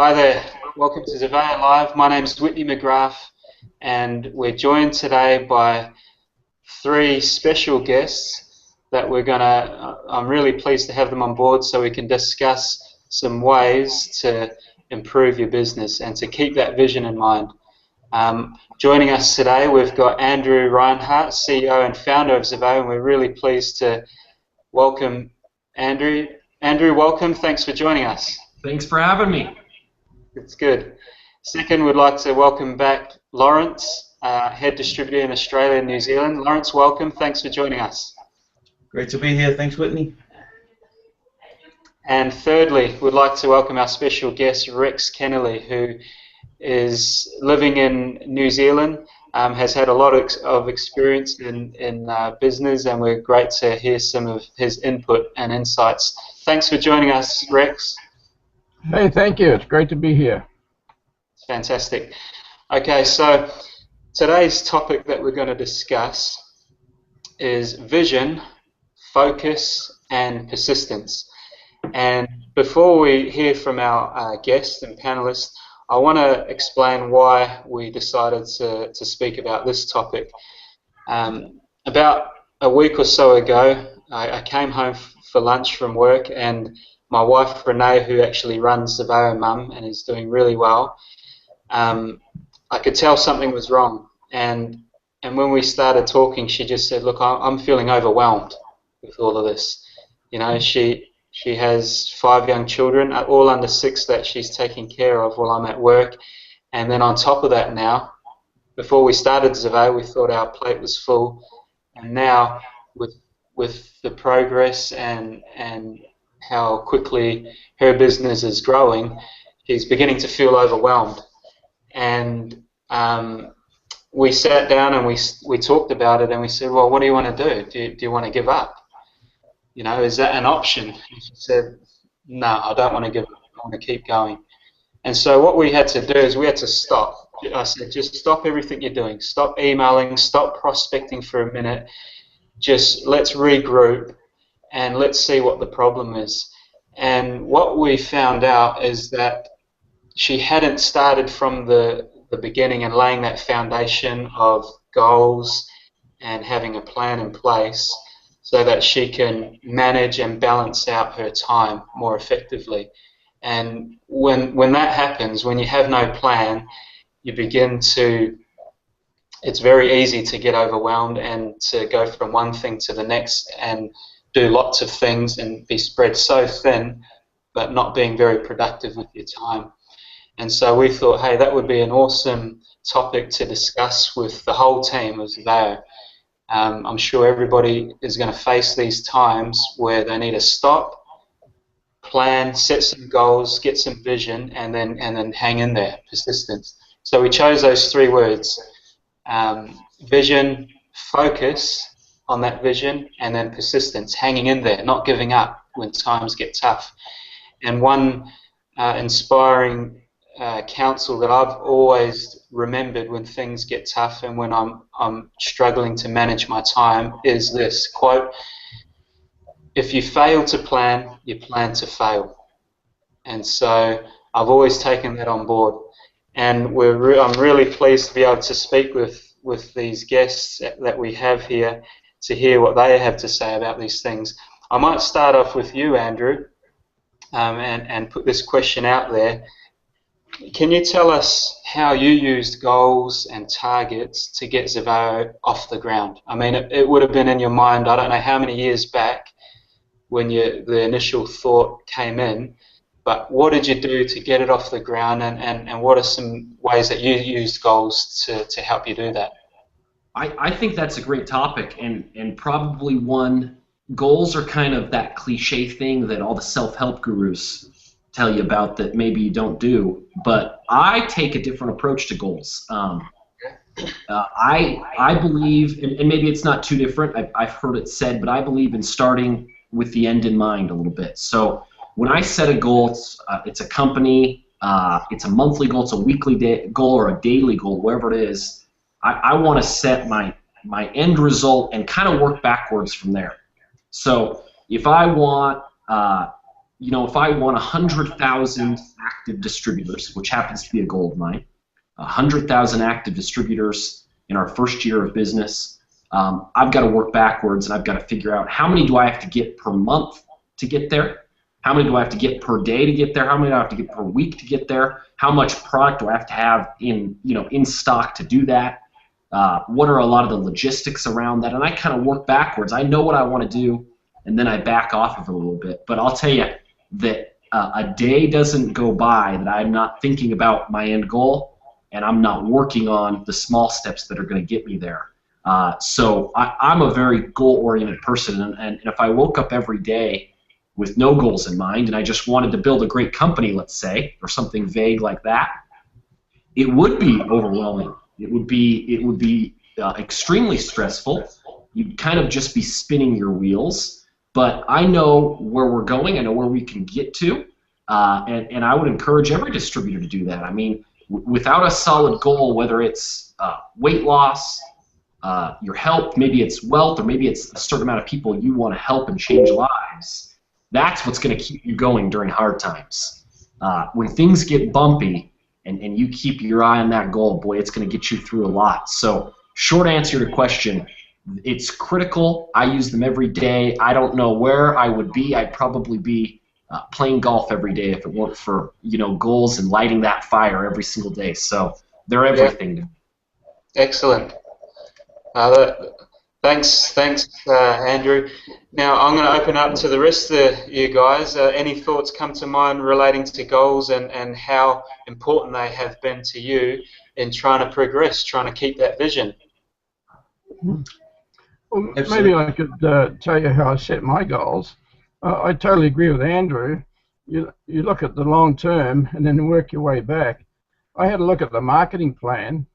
Hi there, welcome to Xerveo Live. My name is Whitney McGrath, and we're joined today by three special guests that I'm really pleased to have them on board so we can discuss some ways to improve your business and to keep that vision in mind. Joining us today, we've got Andrew Rinehart, CEO and founder of Xerveo, and we're really pleased to welcome Andrew. Andrew, welcome. Thanks for joining us. Thanks for having me. It's good. Second, we'd like to welcome back Lawrence, head distributor in Australia and New Zealand. Lawrence, welcome. Thanks for joining us. Great to be here. Thanks, Whitney. And thirdly, we'd like to welcome our special guest, Rex Kennerley, who is living in New Zealand, has had a lot of experience in business, and we're great to hear some of his input and insights. Thanks for joining us, Rex. Hey, thank you. It's great to be here. Fantastic. Okay, so today's topic that we're going to discuss is vision, focus, and persistence. And before we hear from our guests and panelists, I want to explain why we decided to speak about this topic. About a week or so ago, I came home for lunch from work, and my wife Renee, who actually runs Xerveo Mum and is doing really well, I could tell something was wrong. And when we started talking, she just said, "Look, I'm feeling overwhelmed with all of this." You know, she has 5 young children, all under 6, that she's taking care of while I'm at work. And then on top of that now, before we started Xerveo, we thought our plate was full. And now, with the progress and how quickly her business is growing, she's beginning to feel overwhelmed. And we sat down and we talked about it, and we said, "Well, what do you want to do? Do you want to give up? You know, is that an option?" And she said, "No, I don't want to give up. I want to keep going." And so what we had to do is we had to stop. I said, "Just stop everything you're doing. Stop emailing. Stop prospecting for a minute. Just let's regroup and let's see what the problem is." And what we found out is that she hadn't started from the beginning and laying that foundation of goals and having a plan in place so that she can manage and balance out her time more effectively. And when that happens, when you have no plan, you begin to, it's very easy to get overwhelmed and to go from one thing to the next and do lots of things and be spread so thin, but not being very productive with your time. And so we thought, hey, that would be an awesome topic to discuss with the whole team of Xerveo. I'm sure everybody is going to face these times where they need to stop, plan, set some goals, get some vision, and then hang in there, persistence. So we chose those 3 words, vision, focus on that vision, and then persistence, hanging in there, not giving up when times get tough. And one inspiring counsel that I've always remembered when things get tough and when I'm struggling to manage my time is this quote: "If you fail to plan, you plan to fail." And so I've always taken that on board, and I'm really pleased to be able to speak with these guests that we have here to hear what they have to say about these things. I might start off with you, Andrew, and put this question out there. Can you tell us how you used goals and targets to get Xerveo off the ground? I mean, it would have been in your mind, I don't know how many years back when the initial thought came in, but what did you do to get it off the ground, and what are some ways that you used goals to help you do that? I think that's a great topic, and probably one. Goals are kind of that cliche thing that all the self-help gurus tell you about that maybe you don't do, but I take a different approach to goals. I believe, and maybe it's not too different, I've heard it said, but I believe in starting with the end in mind a little bit. So when I set a goal, it's a company, it's a monthly goal, it's a weekly goal, or a daily goal, wherever it is, I want to set my end result and kind of work backwards from there. So if I want you know, if I want 100,000 active distributors, which happens to be a goal of mine, 100,000 active distributors in our first year of business, I've got to work backwards, and I've got to figure out how many do I have to get per month to get there, how many do I have to get per day to get there, how many do I have to get per week to get there, how much product do I have to have in, you know, in stock to do that, what are a lot of the logistics around that, and I kind of work backwards. I know what I want to do, and then I back off of it a little bit. But I'll tell you that a day doesn't go by that I'm not thinking about my end goal, and I'm not working on the small steps that are going to get me there. So I'm a very goal-oriented person, and if I woke up every day with no goals in mind, and I just wanted to build a great company, let's say, or something vague like that, it would be overwhelming. It would be extremely stressful. You'd kind of just be spinning your wheels. But I know where we're going. I know where we can get to, and I would encourage every distributor to do that. I mean, without a solid goal, whether it's weight loss, your health, maybe it's wealth, or maybe it's a certain amount of people you want to help and change lives, that's what's going to keep you going during hard times. When things get bumpy and you keep your eye on that goal, boy, it's going to get you through a lot. So short answer to the question, it's critical. I use them every day. I don't know where I would be. I'd probably be playing golf every day if it weren't for, you know, goals and lighting that fire every single day. So they're everything to me. Excellent. Thanks, Andrew. Now I'm going to open up to the rest of you guys. Any thoughts come to mind relating to goals and how important they have been to you in trying to progress, trying to keep that vision? Well, maybe I could tell you how I set my goals. I totally agree with Andrew. You look at the long term and then work your way back. I had a look at the marketing plan,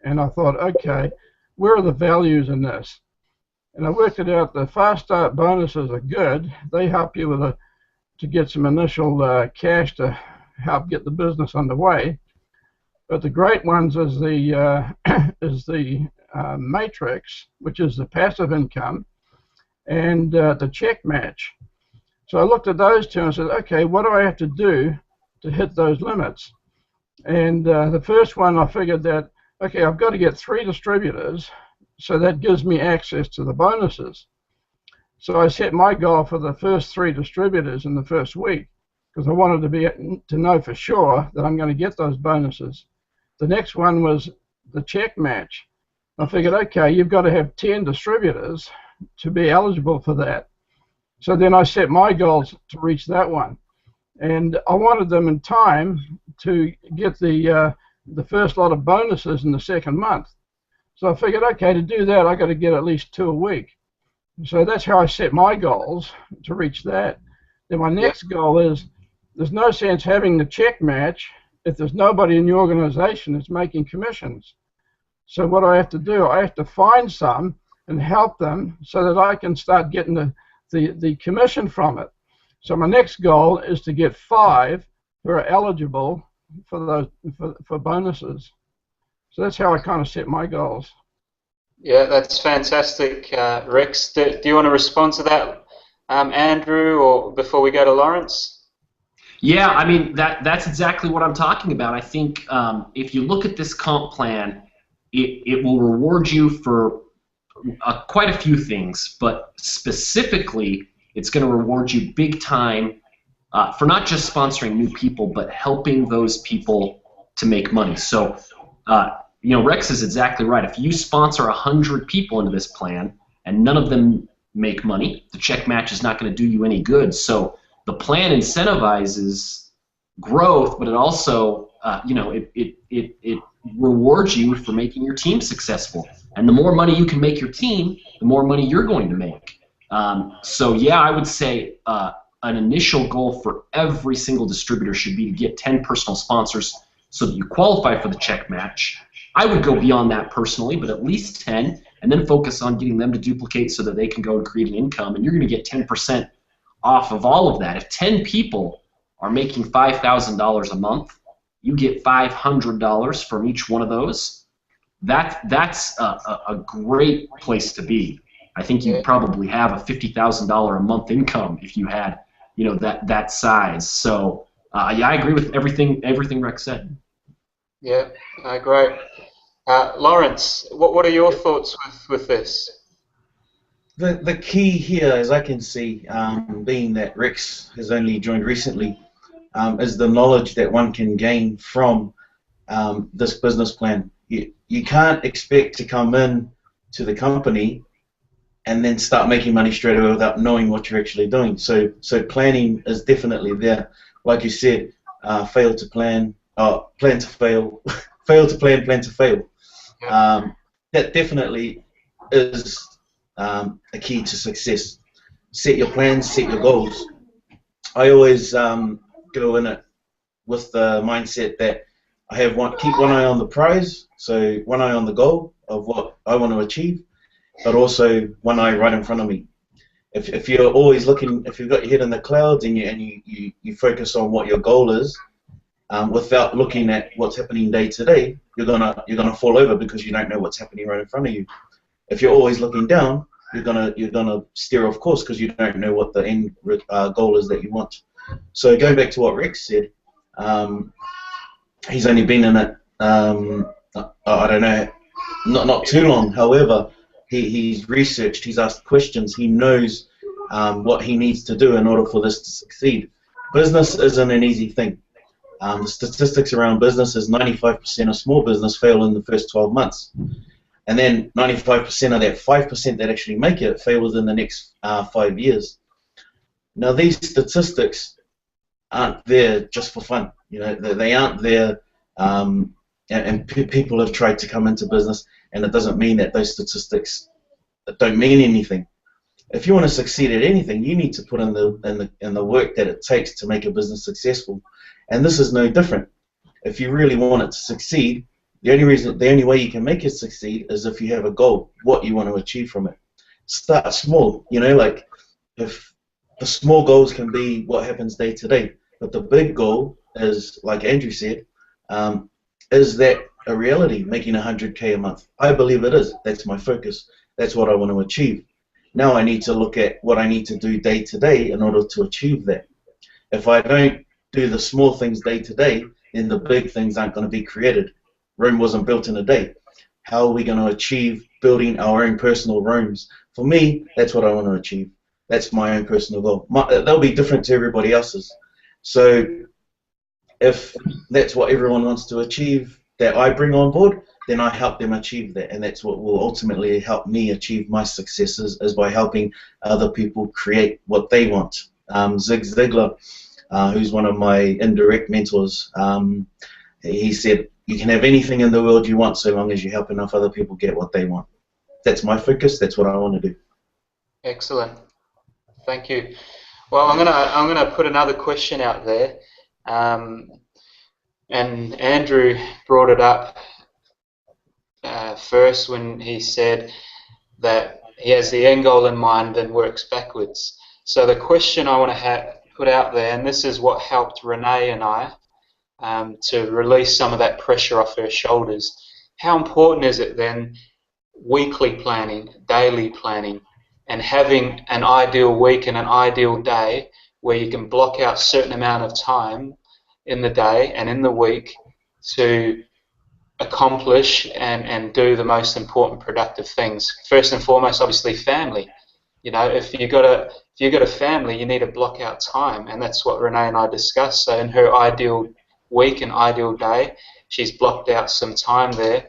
and I thought, okay, where are the values in this? And I worked it out. The fast start bonuses are good. They help you with to get some initial cash to help get the business underway. But the great ones is the matrix, which is the passive income, and the check match. So I looked at those two and said, okay, what do I have to do to hit those limits? And the first one, I figured that, okay, I've got to get 3 distributors, so that gives me access to the bonuses. So I set my goal for the first 3 distributors in the first week, because I wanted to know for sure that I'm going to get those bonuses. The next one was the check match. I figured, okay, you've got to have 10 distributors to be eligible for that. So then I set my goals to reach that one. And I wanted them in time to get the first lot of bonuses in the second month. So I figured, okay, to do that, I've got to get at least 2 a week. So that's how I set my goals to reach that. Then my next goal is, there's no sense having the check match if there's nobody in the organization that's making commissions. So what do I have to do? I have to find some and help them so that I can start getting the commission from it. So my next goal is to get 5 who are eligible for bonuses. So that's how I kind of set my goals. Yeah, that's fantastic, Rex. Do you want to respond to that, Andrew, or before we go to Lawrence? Yeah, I mean, that's exactly what I'm talking about. I think if you look at this comp plan, it will reward you for quite a few things, but specifically, it's going to reward you big time for not just sponsoring new people, but helping those people to make money. So, you know, Rex is exactly right. If you sponsor 100 people into this plan and none of them make money, the check match is not going to do you any good. So the plan incentivizes growth, but it also, you know, it rewards you for making your team successful. And the more money you can make your team, the more money you're going to make. So yeah, I would say an initial goal for every single distributor should be to get 10 personal sponsors so that you qualify for the check match. I would go beyond that personally, but at least 10, and then focus on getting them to duplicate so that they can go and create an income, and you're going to get 10% off of all of that. If 10 people are making $5,000 a month, you get $500 from each one of those. That's a great place to be. I think you'd probably have a $50,000 a month income if you had that size. So yeah, I agree with everything Rex said. Yeah, great. Lawrence, what are your thoughts with this? The key here, as I can see, being that Rex has only joined recently, is the knowledge that one can gain from this business plan. You can't expect to come in to the company and then start making money straight away without knowing what you're actually doing. So planning is definitely there. Like you said, fail to plan, plan to fail, fail to plan to fail. That definitely is a key to success. Set your plans, set your goals. I always go in it with the mindset that I have keep one eye on the prize, so one eye on the goal of what I want to achieve, but also one eye right in front of me. If you're always looking, if you've got your head in the clouds and you focus on what your goal is, without looking at what's happening day to day, you're gonna fall over because you don't know what's happening right in front of you. If you're always looking down, you're gonna steer off course because you don't know what the end goal is that you want. So going back to what Rex said, he's only been in it, I don't know, not too long. However, he's researched, he's asked questions, he knows what he needs to do in order for this to succeed. Business isn't an easy thing. The statistics around business is 95% of small business fail in the first 12 months. And then 95% of that 5% that actually make it fail within the next 5 years. Now these statistics aren't there just for fun. They aren't there, and people have tried to come into business, and it doesn't mean that those statistics don't mean anything. If you want to succeed at anything, you need to put in the work that it takes to make a business successful. And this is no different. If you really want it to succeed, the only way you can make it succeed is if you have a goal, what you want to achieve from it. Start small. Like if the small goals can be what happens day to day, but the big goal is, like Andrew said, is that a reality, making 100K a month? I believe it is. That's my focus. That's what I want to achieve. Now I need to look at what I need to do day to day in order to achieve that. If I don't do the small things day to day, then the big things aren't going to be created. Rome wasn't built in a day. How are we going to achieve building our own personal Romes? For me, that's what I want to achieve. That's my own personal goal. They'll be different to everybody else's. So if that's what everyone wants to achieve that I bring on board, then I help them achieve that, and that's what will ultimately help me achieve my successes, is by helping other people create what they want. Zig Ziglar, who's one of my indirect mentors, he said, you can have anything in the world you want so long as you help enough other people get what they want. That's my focus. That's what I want to do. Excellent. Thank you. Well, I'm gonna put another question out there, and Andrew brought it up first when he said that he has the end goal in mind and works backwards. So the question I want to put out there, and this is what helped Renee and I to release some of that pressure off her shoulders. How important is it then, weekly planning, daily planning, and having an ideal week and an ideal day where you can block out a certain amount of time in the day and in the week to accomplish and do the most important productive things? First and foremost, obviously, family. If you got a family, you need to block out time, and that's what Renee and I discussed. So in her ideal week and ideal day, she's blocked out some time there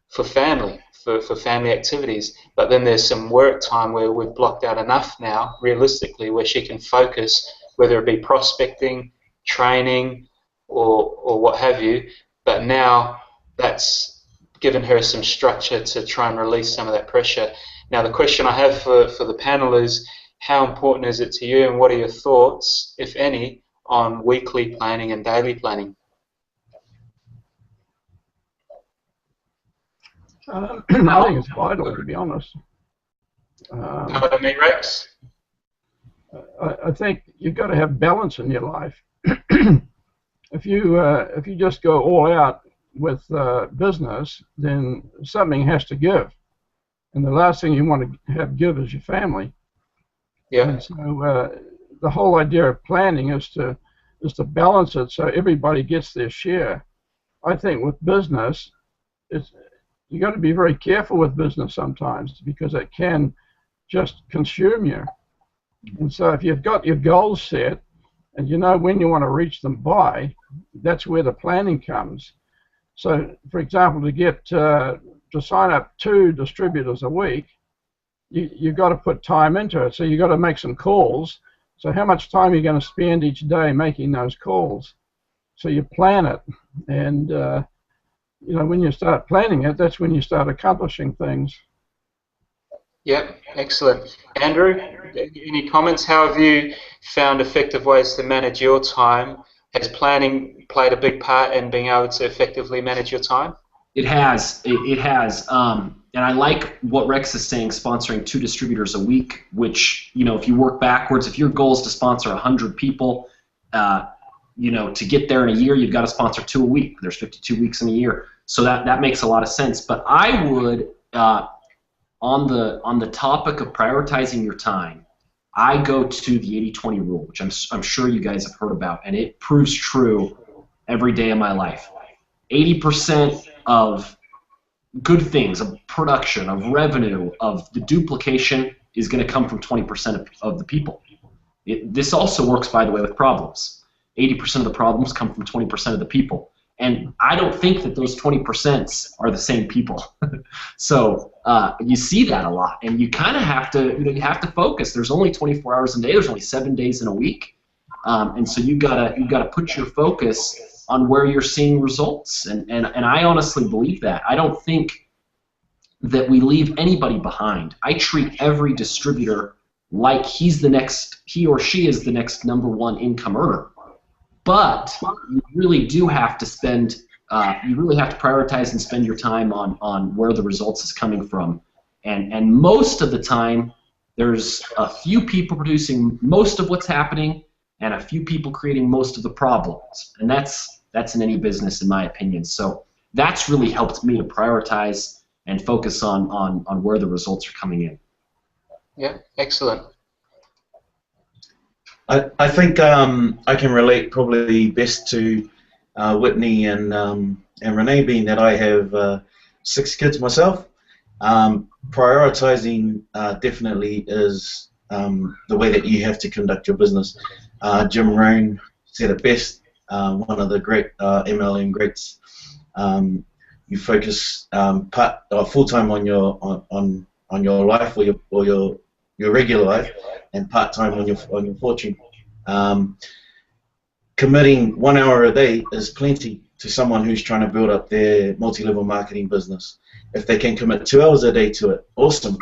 for family, for family activities. But then there's some work time where we've blocked out enough now, realistically, where she can focus, whether it be prospecting, training, or what have you. But now that's given her some structure to try and release some of that pressure. Now the question I have for the panel is, how important is it to you, and what are your thoughts, if any, on weekly planning and daily planning? I think it's vital, to be honest. Pardon me, Rex? I think you've got to have balance in your life. If you just go all out with business, then something has to give, and the last thing you want to have give is your family. Yeah. And so the whole idea of planning is to balance it so everybody gets their share. I think with business, you got to be very careful with business sometimes, because it can just consume you. And so if you've got your goals set and you know when you want to reach them by, that's where the planning comes. So, for example, to sign up 2 distributors a week, you've got to put time into it. So you've got to make some calls. So how much time are you going to spend each day making those calls? So you plan it, and you know, when you start planning it, that's when you start accomplishing things. Yep, excellent. Andrew, any comments? How have you found effective ways to manage your time? Has planning played a big part in being able to effectively manage your time? It has. It has. And I like what Rex is saying, sponsoring 2 distributors a week, which, you know, if you work backwards, if your goal is to sponsor 100 people, you know, to get there in a year, you've got to sponsor 2 a week. There's 52 weeks in a year. So that makes a lot of sense. But I would, on the topic of prioritizing your time, I go to the 80-20 rule, which I'm sure you guys have heard about, and it proves true every day of my life. 80% of good things, of production, of revenue, of the duplication is going to come from 20% of the people. This also works, by the way, with problems. 80% of the problems come from 20% of the people. And I don't think that those 20% are the same people. So you see that a lot, and you kind of have to, you have to focus. There's only 24 hours in a day. There's only 7 days in a week, and so you gotta put your focus on where you're seeing results. And I honestly believe that. I don't think that we leave anybody behind. I treat every distributor like he or she is the next #1 income earner. But you really do have to spend, you really have to prioritize and spend your time on where the results is coming from. And most of the time, there's a few people producing most of what's happening and a few people creating most of the problems. And that's in any business, in my opinion. So that's really helped me to prioritize and focus on where the results are coming in. Yeah, excellent. I think I can relate probably best to Whitney and Renee, being that I have 6 kids myself. Prioritizing definitely is the way that you have to conduct your business. Jim Rohn said it best, one of the great MLM greats. You focus full-time on your life or your regular life, and part-time on your fortune. Committing 1 hour a day is plenty to someone who's trying to build up their multi-level marketing business. If they can commit 2 hours a day to it, awesome.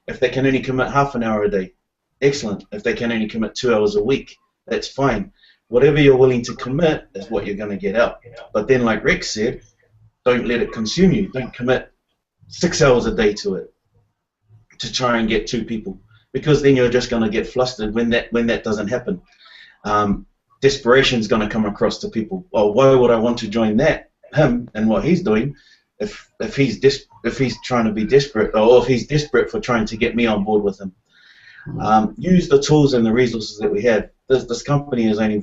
If they can only commit half an hour a day, excellent. If they can only commit 2 hours a week, that's fine. Whatever you're willing to commit is what you're going to get out. But then, like Rex said, don't let it consume you. Don't commit 6 hours a day to it to try and get 2 people. Because then you're just going to get flustered when that doesn't happen. Desperation is going to come across to people. Oh, why would I want to join him and what he's doing if he's trying to be desperate, or if he's desperate for trying to get me on board with him? Use the tools and the resources that we have. This company is only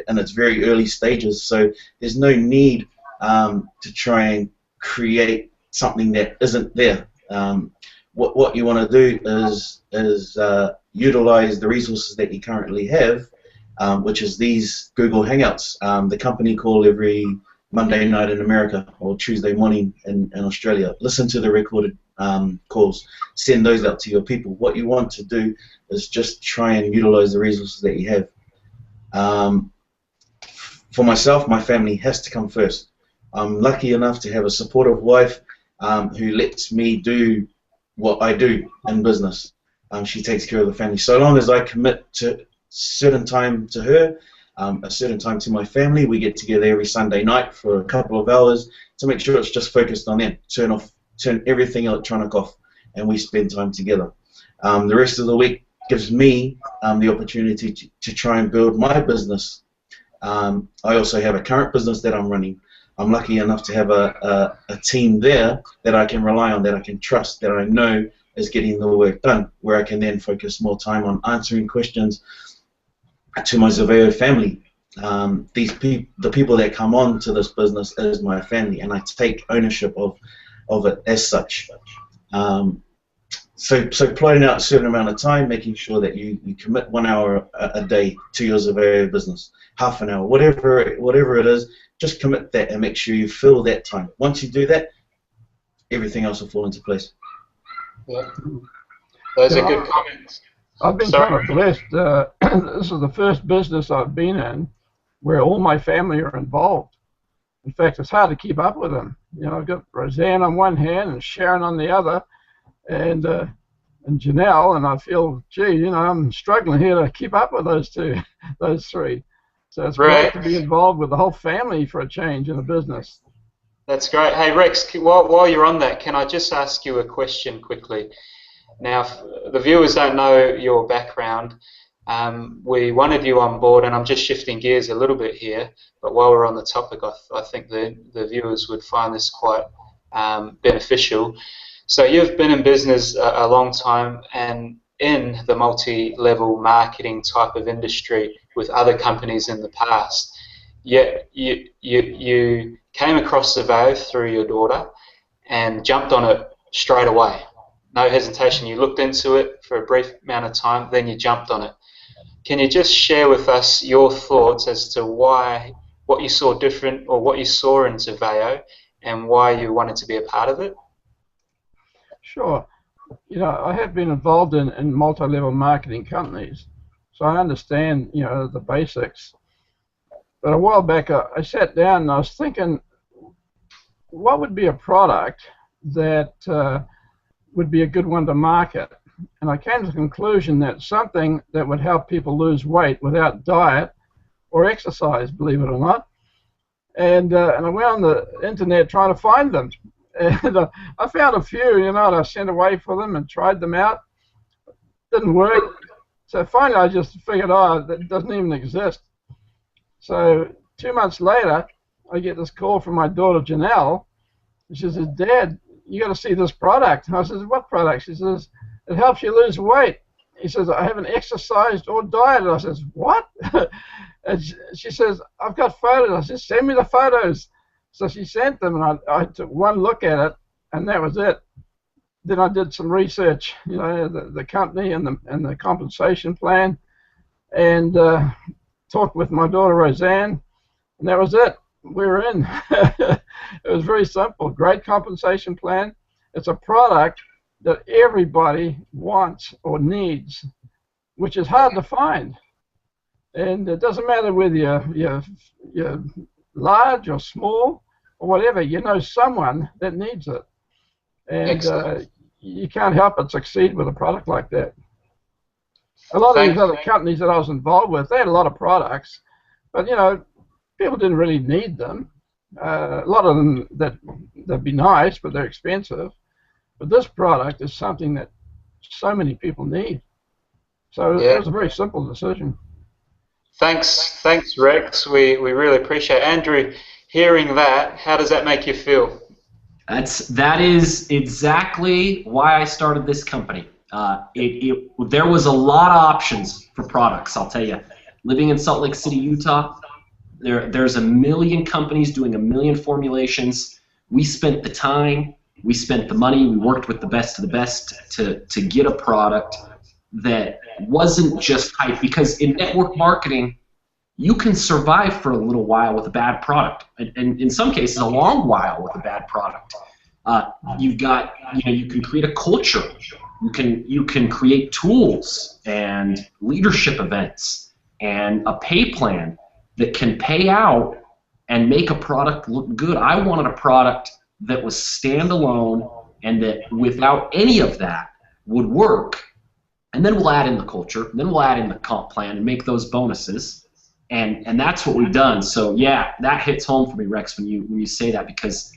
in its very early stages, so there's no need to try and create something that isn't there. What you want to do is utilize the resources that you currently have, which is these Google Hangouts. The company call every Monday night in America or Tuesday morning in Australia. Listen to the recorded calls. Send those out to your people. What you want to do is just try and utilize the resources that you have. For myself, my family has to come first. I'm lucky enough to have a supportive wife who lets me do what I do in business. She takes care of the family. So long as I commit to certain time to her, a certain time to my family, we get together every Sunday night for a couple of hours to make sure it's just focused on them. Turn everything electronic off, and we spend time together. The rest of the week gives me the opportunity to try and build my business. I also have a current business that I'm running. I'm lucky enough to have a team there that I can rely on, that I can trust, that I know is getting the work done, where I can then focus more time on answering questions, to my Xerveo family. The people that come on to this business is my family, and I take ownership of it as such. So plotting out a certain amount of time, making sure that you commit 1 hour a day to your Xerveo business, half an hour, whatever it is, just commit that and make sure you fill that time. Once you do that, everything else will fall into place. Yeah. Those are good comments. I've been kind of blessed. This is the first business I've been in where all my family are involved. In fact, it's hard to keep up with them. You know, I've got Roseanne on one hand and Sharon on the other, and Janelle, and I feel, gee, you know, I'm struggling here to keep up with those three. So it's great to be involved with the whole family for a change in the business. That's great. Hey, Rex, while you're on that, can I just ask you a question quickly? Now, if the viewers don't know your background, we wanted you on board, and I'm just shifting gears a little bit here, but while we're on the topic, I think the viewers would find this quite beneficial. So you've been in business a long time and in the multi-level marketing type of industry with other companies in the past. Yet you came across Xerveo through your daughter and jumped on it straight away. No hesitation. You looked into it for a brief amount of time, then you jumped on it. Can you just share with us your thoughts as to what you saw different, or what you saw in Xerveo, and why you wanted to be a part of it? Sure. You know, I have been involved in multi-level marketing companies, so I understand, you know, the basics. But a while back, I sat down and I was thinking, what would be a product that would be a good one to market? And I came to the conclusion that something that would help people lose weight without diet or exercise, believe it or not. And I went on the internet trying to find them. And I found a few, you know, and I sent away for them and tried them out. Didn't work. So finally I just figured, oh, that doesn't even exist. So 2 months later, I get this call from my daughter, Janelle. And she says, Dad, you got to see this product. And I says, what product? She says, it helps you lose weight. He says, I haven't exercised or dieted. I says, what? And she says, I've got photos. I said, send me the photos. So she sent them, and I took one look at it, and that was it. Then I did some research, you know, the company and the compensation plan, and talked with my daughter Roseanne, and that was it. We were in. It was very simple. Great compensation plan. It's a product that everybody wants or needs, which is hard to find. And it doesn't matter whether you're large or small or whatever, you know someone that needs it. And you can't help but succeed with a product like that. A lot of these other companies that I was involved with, they had a lot of products, but, you know, people didn't really need them. A lot of them, that'd be nice, but they're expensive. But this product is something that so many people need. So it was a very simple decision. Thanks, Rex. We really appreciate it. Andrew, hearing that, how does that make you feel? That is exactly why I started this company. There was a lot of options for products, I'll tell you. Living in Salt Lake City, Utah, there's a million companies doing a million formulations. We spent the time, we spent the money, we worked with the best of the best to get a product that wasn't just hype, because in network marketing, you can survive for a little while with a bad product, and in some cases a long while with a bad product. You've got, you can create a culture, you can create tools and leadership events and a pay plan that can pay out and make a product look good. I wanted a product that was standalone and that without any of that would work. And then we'll add in the culture, and then we'll add in the comp plan and make those bonuses, and that's what we've done. So yeah, that hits home for me, Rex, when you say that, because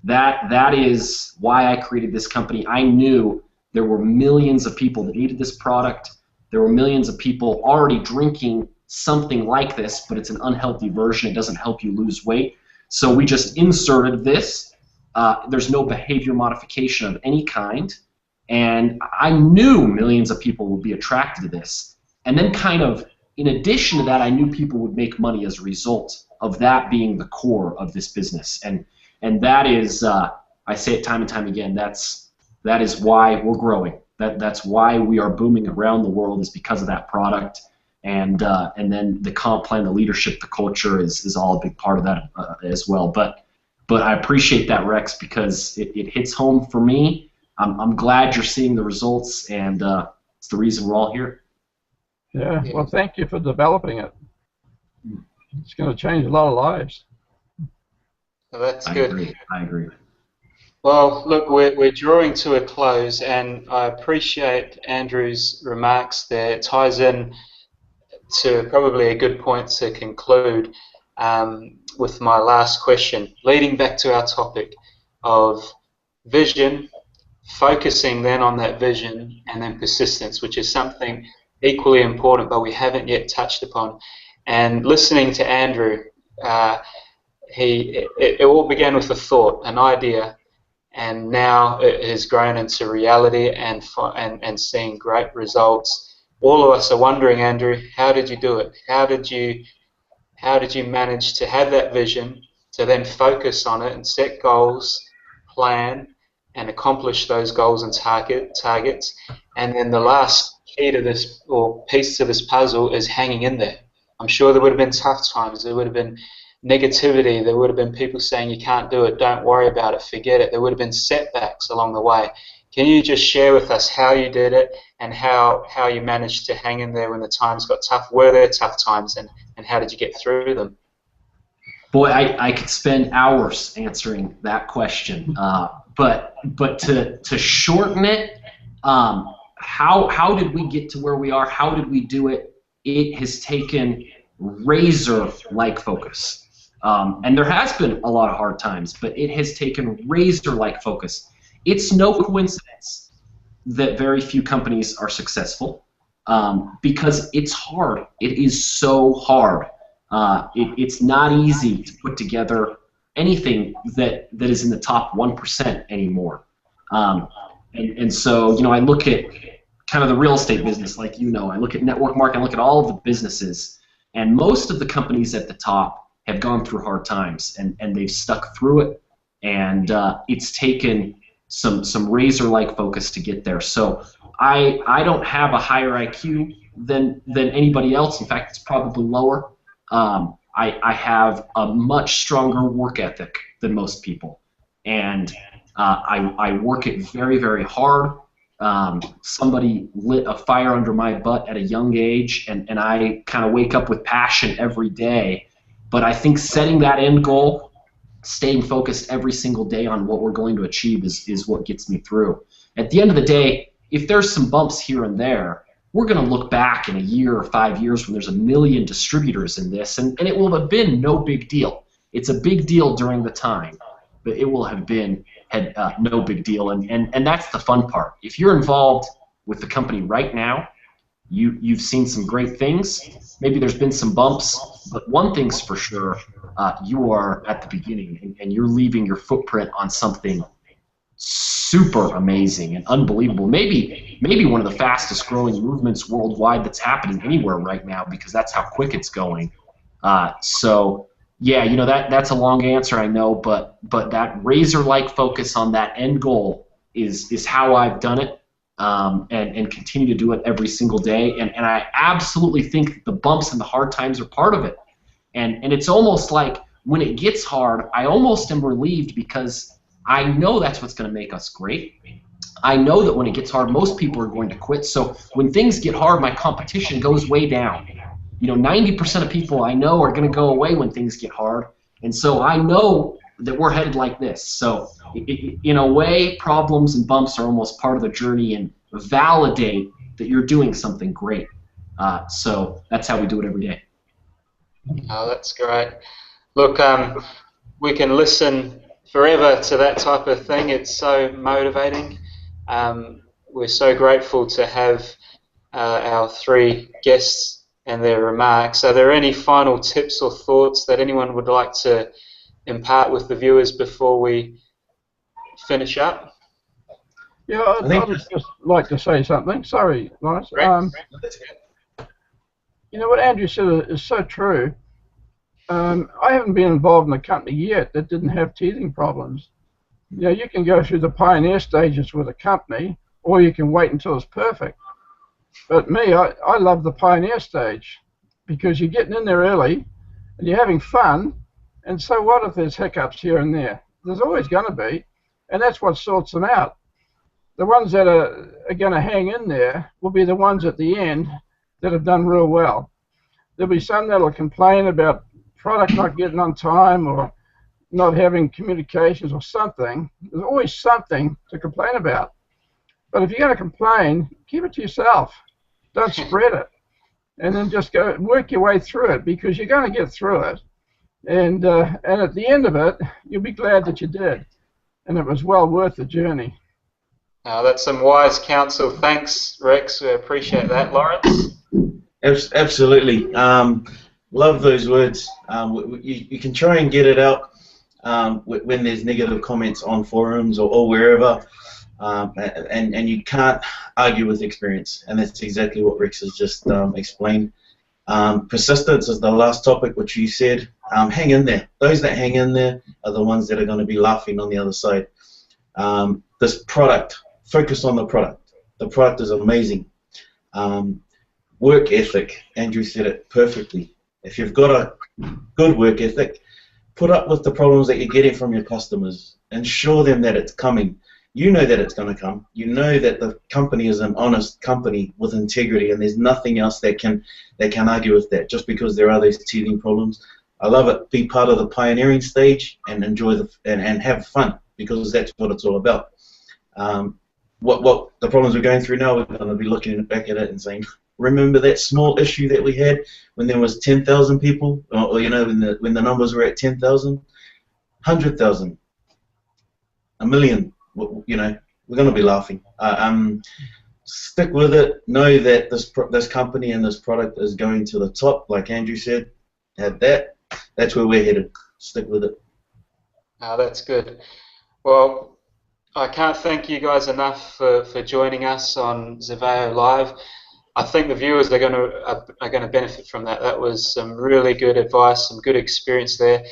that is why I created this company. I knew there were millions of people that needed this product. There were millions of people already drinking something like this, but it's an unhealthy version. It doesn't help you lose weight. So we just inserted this. There's no behavior modification of any kind. And I knew millions of people would be attracted to this. And then kind of in addition to that, I knew people would make money as a result of that being the core of this business. And that is, I say it time and time again, that is why we're growing. That's why we are booming around the world, is because of that product. And then the comp plan, the leadership, the culture is all a big part of that as well. But I appreciate that, Rex, because it hits home for me. I'm glad you're seeing the results, and it's the reason we're all here. Yeah, well, thank you for developing it. It's going to change a lot of lives. Well, that's good. I agree. Well, look, we're drawing to a close, and I appreciate Andrew's remarks there. It ties in to probably a good point to conclude with my last question, leading back to our topic of vision, focusing then on that vision, and then persistence, which is something equally important, but we haven't yet touched upon. And listening to Andrew, it all began with a thought, an idea, and now it has grown into reality and seeing great results. All of us are wondering, Andrew, how did you do it? How did you manage to have that vision, to then focus on it and set goals, plan, and accomplish those goals and targets? And then the last key to this, or piece to this puzzle, is hanging in there. I'm sure there would have been tough times. There would have been negativity. There would have been people saying you can't do it, don't worry about it, forget it. There would have been setbacks along the way. Can you just share with us how you did it and how you managed to hang in there when the times got tough? Were there tough times, and how did you get through them? Boy, I could spend hours answering that question. But to shorten it, how did we get to where we are? How did we do it? It has taken razor-like focus. And there has been a lot of hard times, but it has taken razor-like focus. It's no coincidence that very few companies are successful, because it's hard. It is so hard. It's not easy to put together anything that is in the top 1% anymore. And so, I look at kind of the real estate business, like I look at network marketing, I look at all of the businesses, and most of the companies at the top have gone through hard times, and they've stuck through it, and it's taken some razor-like focus to get there. So I don't have a higher IQ than anybody else. In fact, it's probably lower. I have a much stronger work ethic than most people, and I work it very, very hard. Somebody lit a fire under my butt at a young age, and I kind of wake up with passion every day. But I think setting that end goal, staying focused every single day on what we're going to achieve is what gets me through. At the end of the day, if there's some bumps here and there, we're going to look back in a year or 5 years when there's 1 million distributors in this, and it will have been no big deal. It's a big deal during the time, but it will have been no big deal, and that's the fun part. If you're involved with the company right now, you've seen some great things. Maybe there's been some bumps, but one thing's for sure, you are at the beginning, and you're leaving your footprint on something super amazing and unbelievable. Maybe one of the fastest growing movements worldwide that's happening anywhere right now, because that's how quick it's going. So yeah, that's a long answer, I know, but that razor-like focus on that end goal is how I've done it, and continue to do it every single day. And I absolutely think that the bumps and the hard times are part of it. And it's almost like when it gets hard, I almost am relieved, because I know that's what's going to make us great. I know that when it gets hard, most people are going to quit. So when things get hard, my competition goes way down. 90% of people I know are going to go away when things get hard. And so I know that we're headed like this. So in a way, problems and bumps are almost part of the journey and validate that you're doing something great. So that's how we do it every day. Oh, that's great. Look, we can listen forever to that type of thing. It's so motivating. We're so grateful to have our 3 guests and their remarks. Are there any final tips or thoughts that anyone would like to impart with the viewers before we finish up? Yeah, I'd just like to say something. Sorry, Lawrence. You know what Andrew said is so true. I haven't been involved in a company yet that didn't have teething problems. You know, you can go through the pioneer stages with a company, or you can wait until it's perfect. But me, I love the pioneer stage, because you're getting in there early and you're having fun, and so what if there's hiccups here and there? There's always going to be, and that's what sorts them out. The ones that are going to hang in there will be the ones at the end that have done real well. There'll be some that'll complain about product not getting on time or not having communications or something. There's always something to complain about. But if you're going to complain, keep it to yourself. Don't spread it. And then just go work your way through it, because you're going to get through it. And at the end of it, you'll be glad that you did. And it was well worth the journey. That's some wise counsel. Thanks, Rex. We appreciate that. Lawrence? Absolutely. Love those words. You can try and get it out when there's negative comments on forums or wherever, and you can't argue with experience, and that's exactly what Rex has just explained. Persistence is the last topic, which you said. Hang in there. Those that hang in there are the ones that are going to be laughing on the other side. This product, focus on the product. The product is amazing. Work ethic, Andrew said it perfectly. If you've got a good work ethic, put up with the problems that you're getting from your customers and show them that it's coming. You know that it's going to come. You know that the company is an honest company with integrity, and there's nothing else that can argue with that, just because there are those teething problems. I love it. Be part of the pioneering stage and enjoy and have fun, because that's what it's all about. What the problems we're going through now, we're going to be looking back at it and saying, remember that small issue that we had when there was 10,000 people, or you know, when the numbers were at 10,000, 100,000, a million. You know, we're going to be laughing. Stick with it. Know that this company and this product is going to the top, like Andrew said. Have that. That's where we're headed. Stick with it. That's good. Well, I can't thank you guys enough for joining us on Xerveo Live. I think the viewers are going to benefit from that. That was some really good advice, some good experience there.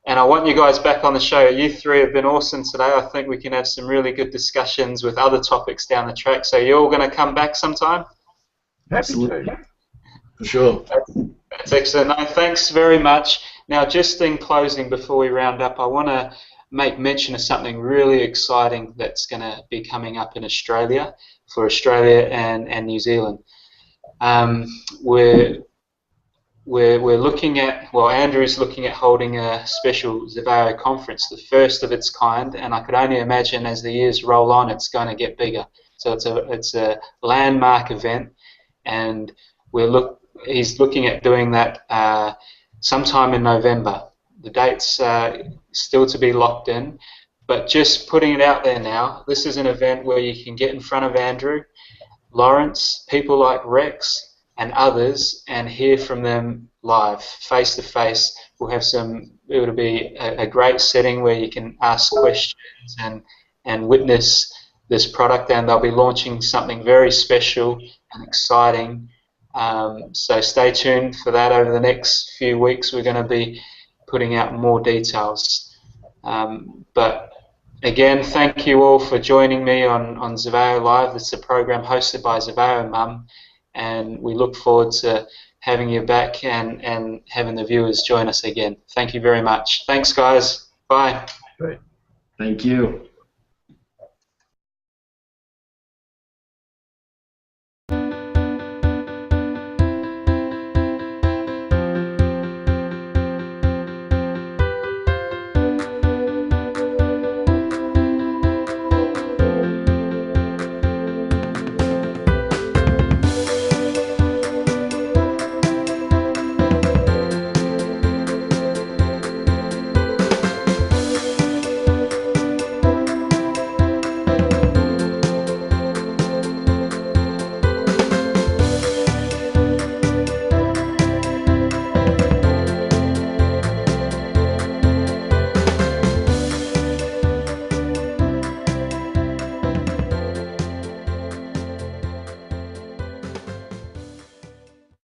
And I want you guys back on the show. You three have been awesome today. I think we can have some really good discussions with other topics down the track. So you're all going to come back sometime? Absolutely. For sure. That's excellent. No, thanks very much. Now, just in closing, before we round up, I want to make mention of something really exciting that's going to be coming up in Australia, for Australia and New Zealand. We're looking at, well, Andrew's looking at holding a special Xerveo conference, the first of its kind, and I could only imagine as the years roll on, it's going to get bigger. So it's a landmark event, and he's looking at doing that sometime in November. The date's still to be locked in, but just putting it out there now, this is an event where you can get in front of Andrew, Lawrence, people like Rex, and others, and hear from them live, face to face. It'll be a great setting where you can ask questions and witness this product, and they'll be launching something very special and exciting. So stay tuned for that. Over the next few weeks, we're going to be putting out more details. But again, thank you all for joining me on Xerveo Live. It's a program hosted by Xerveo Mum, and we look forward to having you back and having the viewers join us again. Thank you very much. Thanks, guys. Bye. Great. Thank you.